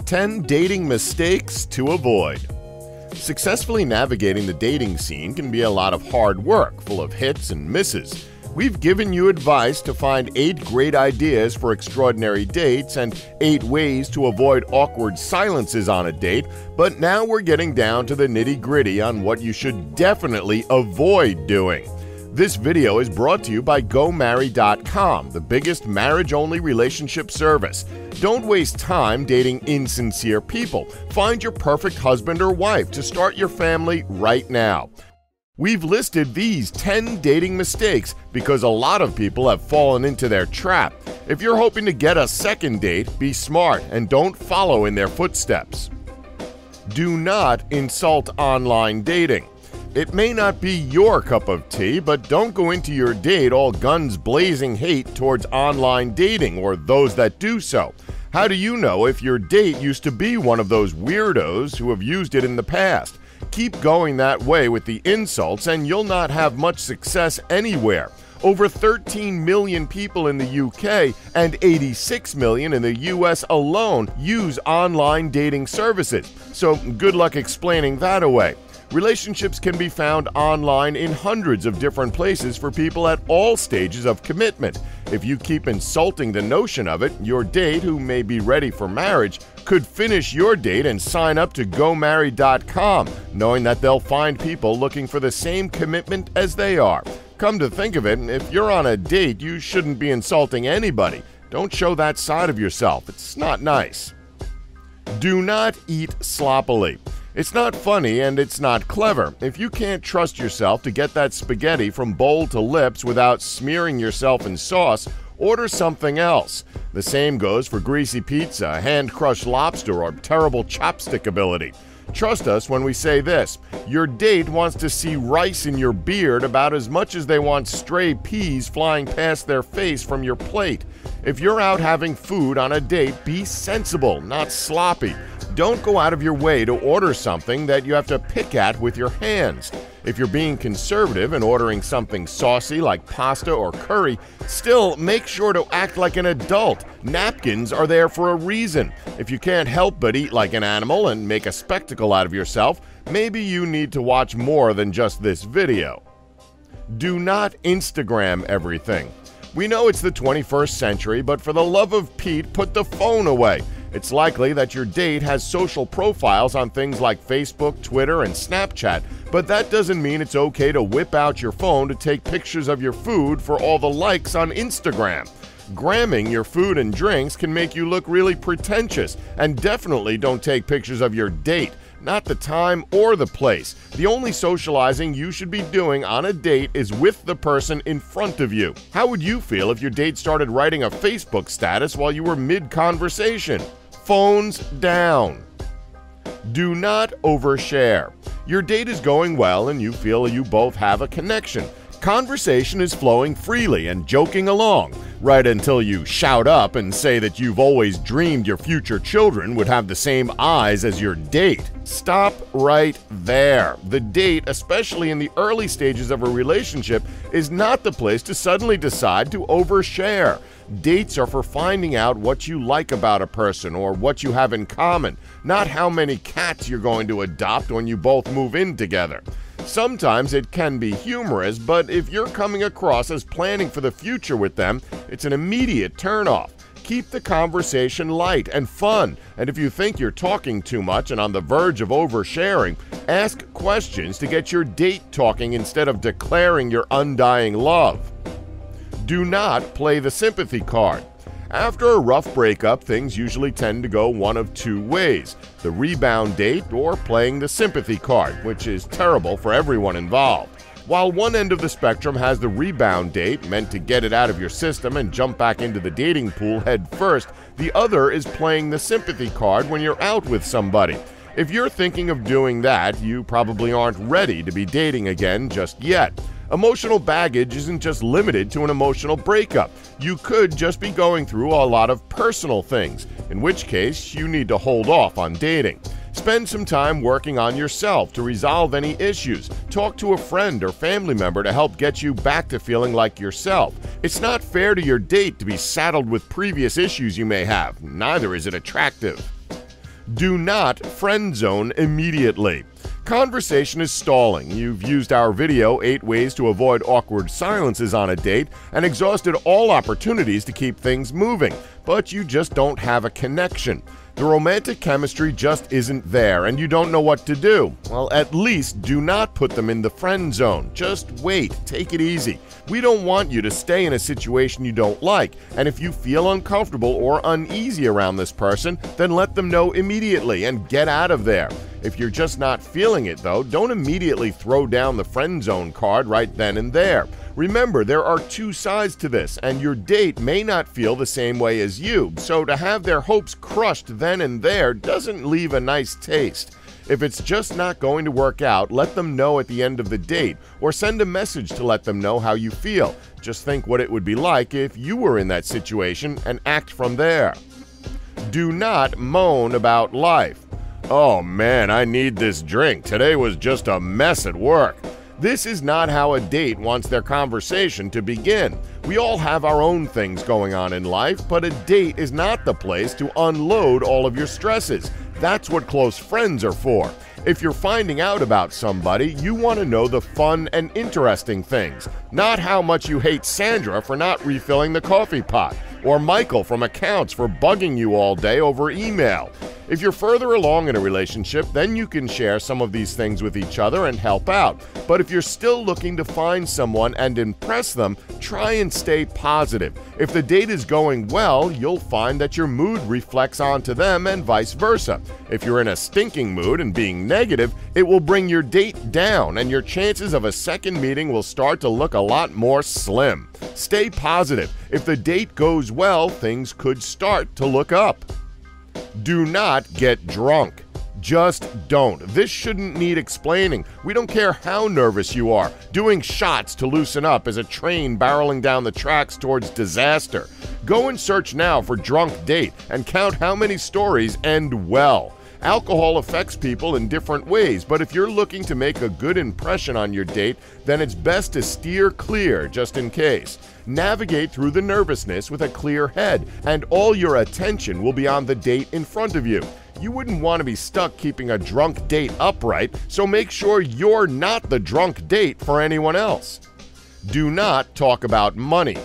10 dating mistakes to avoid. Successfully navigating the dating scene can be a lot of hard work, full of hits and misses. We've given you advice to find 8 great ideas for extraordinary dates and 8 ways to avoid awkward silences on a date, but now we're getting down to the nitty-gritty on what you should definitely avoid doing. This video is brought to you by GoMarry.com, the biggest marriage-only relationship service. Don't waste time dating insincere people. Find your perfect husband or wife to start your family right now. We've listed these 10 dating mistakes because a lot of people have fallen into their trap. If you're hoping to get a second date, be smart and don't follow in their footsteps. Do not insult online dating. It may not be your cup of tea, but don't go into your date all guns blazing hate towards online dating or those that do so. How do you know if your date used to be one of those weirdos who have used it in the past? Keep going that way with the insults and you'll not have much success anywhere. Over 13 million people in the UK and 86 million in the US alone use online dating services, so good luck explaining that away. Relationships can be found online in hundreds of different places for people at all stages of commitment. If you keep insulting the notion of it, your date, who may be ready for marriage, could finish your date and sign up to GoMarry.com, knowing that they'll find people looking for the same commitment as they are. Come to think of it, if you're on a date, you shouldn't be insulting anybody. Don't show that side of yourself. It's not nice. Do not eat sloppily. It's not funny and it's not clever. If you can't trust yourself to get that spaghetti from bowl to lips without smearing yourself in sauce, order something else. The same goes for greasy pizza, hand-crushed lobster, or terrible chopstick ability. Trust us when we say this: your date wants to see rice in your beard about as much as they want stray peas flying past their face from your plate. If you're out having food on a date, be sensible, not sloppy. Don't go out of your way to order something that you have to pick at with your hands. If you're being conservative and ordering something saucy like pasta or curry, still make sure to act like an adult. Napkins are there for a reason. If you can't help but eat like an animal and make a spectacle out of yourself, maybe you need to watch more than just this video. Do not Instagram everything. We know it's the 21st century, but for the love of Pete, put the phone away. It's likely that your date has social profiles on things like Facebook, Twitter, and Snapchat, but that doesn't mean it's okay to whip out your phone to take pictures of your food for all the likes on Instagram. Gramming your food and drinks can make you look really pretentious, and definitely don't take pictures of your date. Not the time or the place. The only socializing you should be doing on a date is with the person in front of you. How would you feel if your date started writing a Facebook status while you were mid-conversation? Phones down. Do not overshare. Your date is going well and you feel you both have a connection. Conversation is flowing freely and joking along, right until you shout up and say that you've always dreamed your future children would have the same eyes as your date. Stop right there. The date, especially in the early stages of a relationship, is not the place to suddenly decide to overshare. Dates are for finding out what you like about a person or what you have in common, not how many cats you're going to adopt when you both move in together. Sometimes it can be humorous, but if you're coming across as planning for the future with them, it's an immediate turnoff. Keep the conversation light and fun, and if you think you're talking too much and on the verge of oversharing, ask questions to get your date talking instead of declaring your undying love. Do not play the sympathy card. After a rough breakup, things usually tend to go one of two ways: the rebound date or playing the sympathy card, which is terrible for everyone involved. While one end of the spectrum has the rebound date, meant to get it out of your system and jump back into the dating pool head first, the other is playing the sympathy card when you're out with somebody. If you're thinking of doing that, you probably aren't ready to be dating again just yet. Emotional baggage isn't just limited to an emotional breakup. You could just be going through a lot of personal things, in which case you need to hold off on dating. Spend some time working on yourself to resolve any issues. Talk to a friend or family member to help get you back to feeling like yourself. It's not fair to your date to be saddled with previous issues you may have. Neither is it attractive. Do not friend zone immediately. Conversation is stalling. You've used our video 8 ways to avoid awkward silences on a date and exhausted all opportunities to keep things moving, but you just don't have a connection. The romantic chemistry just isn't there and you don't know what to do. Well, at least do not put them in the friend zone. Just wait, take it easy. We don't want you to stay in a situation you don't like, and if you feel uncomfortable or uneasy around this person, then let them know immediately and get out of there. If you're just not feeling it though, don't immediately throw down the friend zone card right then and there. Remember, there are 2 sides to this, and your date may not feel the same way as you, so to have their hopes crushed then and there doesn't leave a nice taste. If it's just not going to work out, let them know at the end of the date, or send a message to let them know how you feel. Just think what it would be like if you were in that situation and act from there. Do not moan about life. Oh man, I need this drink. Today was just a mess at work. This is not how a date wants their conversation to begin. We all have our own things going on in life, but a date is not the place to unload all of your stresses. That's what close friends are for. If you're finding out about somebody, you want to know the fun and interesting things, not how much you hate Sandra for not refilling the coffee pot, or Michael from accounts for bugging you all day over email. If you're further along in a relationship, then you can share some of these things with each other and help out. But if you're still looking to find someone and impress them, try and stay positive. If the date is going well, you'll find that your mood reflects onto them and vice versa. If you're in a stinking mood and being negative, it will bring your date down and your chances of a second meeting will start to look a lot more slim. Stay positive. If the date goes well, things could start to look up. Do not get drunk. Just don't. This shouldn't need explaining. We don't care how nervous you are. Doing shots to loosen up is a train barreling down the tracks towards disaster. Go and search now for drunk date and count how many stories end well. Alcohol affects people in different ways, but if you're looking to make a good impression on your date, then it's best to steer clear just in case. Navigate through the nervousness with a clear head, and all your attention will be on the date in front of you. You wouldn't want to be stuck keeping a drunk date upright, so make sure you're not the drunk date for anyone else. Do not talk about money.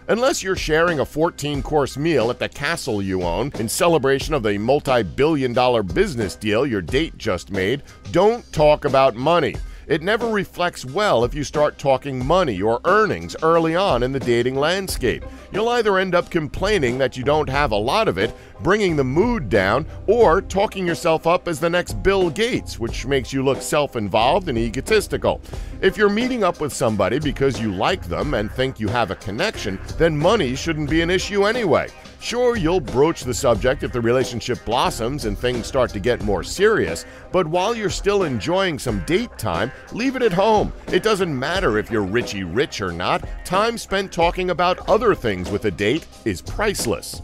Unless you're sharing a 14-course meal at the castle you own in celebration of the multi-billion-dollar business deal your date just made, don't talk about money. It never reflects well if you start talking money or earnings early on in the dating landscape. You'll either end up complaining that you don't have a lot of it, bringing the mood down, or talking yourself up as the next Bill Gates, which makes you look self-involved and egotistical. If you're meeting up with somebody because you like them and think you have a connection, then money shouldn't be an issue anyway. Sure, you'll broach the subject if the relationship blossoms and things start to get more serious, but while you're still enjoying some date time, leave it at home. It doesn't matter if you're Richie Rich or not. Time spent talking about other things with a date is priceless.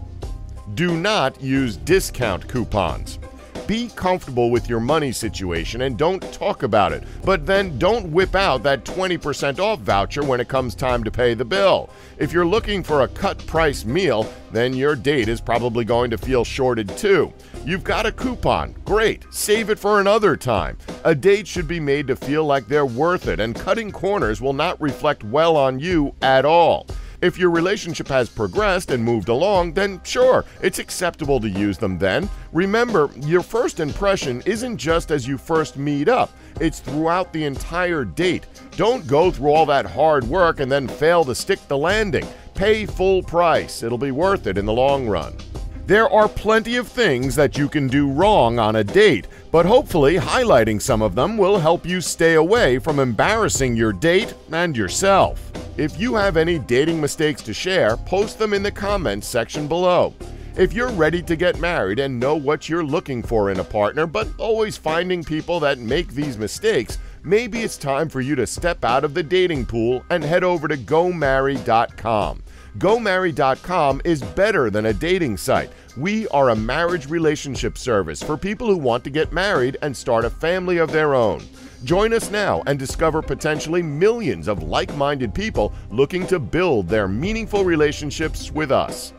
Do not use discount coupons. Be comfortable with your money situation and don't talk about it, but then don't whip out that 20% off voucher when it comes time to pay the bill. If you're looking for a cut price meal, then your date is probably going to feel shorted too. You've got a coupon, great, save it for another time. A date should be made to feel like they're worth it, and cutting corners will not reflect well on you at all. If your relationship has progressed and moved along, then sure, it's acceptable to use them then. Remember, your first impression isn't just as you first meet up, it's throughout the entire date. Don't go through all that hard work and then fail to stick the landing. Pay full price, it'll be worth it in the long run. There are plenty of things that you can do wrong on a date, but hopefully highlighting some of them will help you stay away from embarrassing your date and yourself. If you have any dating mistakes to share, post them in the comments section below. If you're ready to get married and know what you're looking for in a partner, but always finding people that make these mistakes, maybe it's time for you to step out of the dating pool and head over to GoMarry.com. GoMarry.com is better than a dating site. We are a marriage relationship service for people who want to get married and start a family of their own. Join us now and discover potentially millions of like-minded people looking to build their meaningful relationships with us.